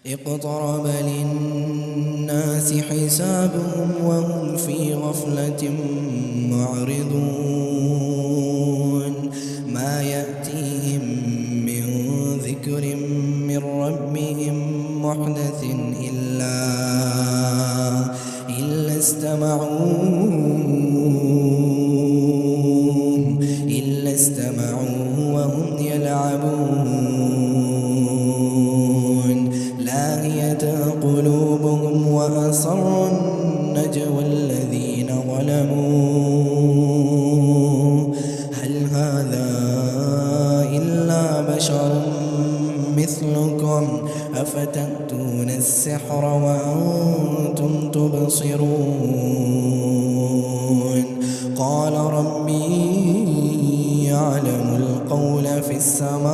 اقترب للناس حسابهم وهم في غفلة معرضون ما يأتيهم من ذكر من ربهم محدث إلا استمعوه وهم يلعبون لاهية قلوبهم وأسروا النجوى الذين ظلموا هل هذا إلا بشر مثلكم أفتأتون السحر وأنتم تبصرون قال ربي يعلم القول في السماء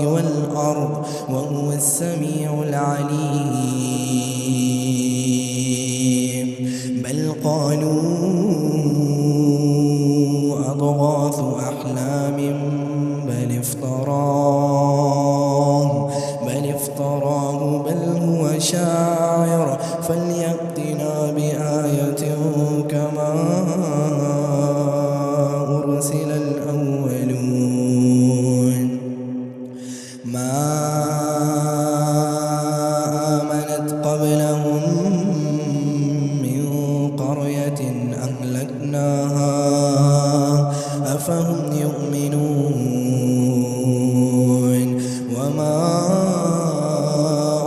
والأرض وهو السميع العليم بل قالوا أضغاث أحلام بل افتراه بل هو شاعر فليأتنا بآية كما أرسل الأولون ما آمنت قبلهم من قرية أهلكناها أفهم يؤمنون وما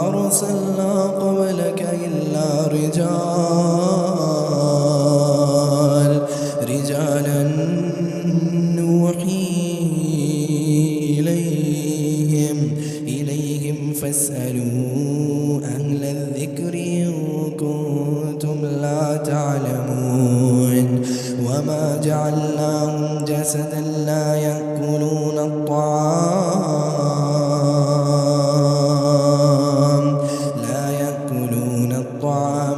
أرسلنا قبلك إلا رجالا نوحي إليهم فاسألوا أهل الذكر إن كنتم لا تعلمون وما جعلناهم جسدا لا يأكلون الطعام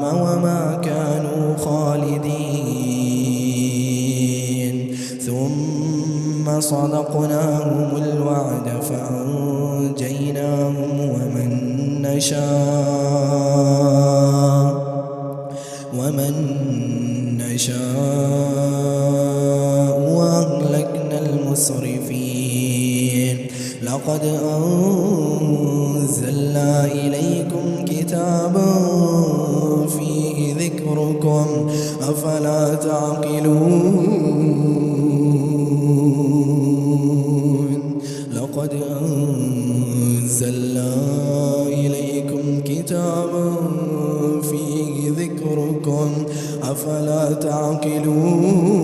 وما كانوا خالدين ثم صدقناهم الوعد فأنجيناهم ومن نشاء وأهلكنا المسرفين لقد أنزلنا إليكم كتابا فيه ذكركم أفلا تعقلون لقد أنزلنا إليكم كتابا فيه ذكركم أفلا تعقلون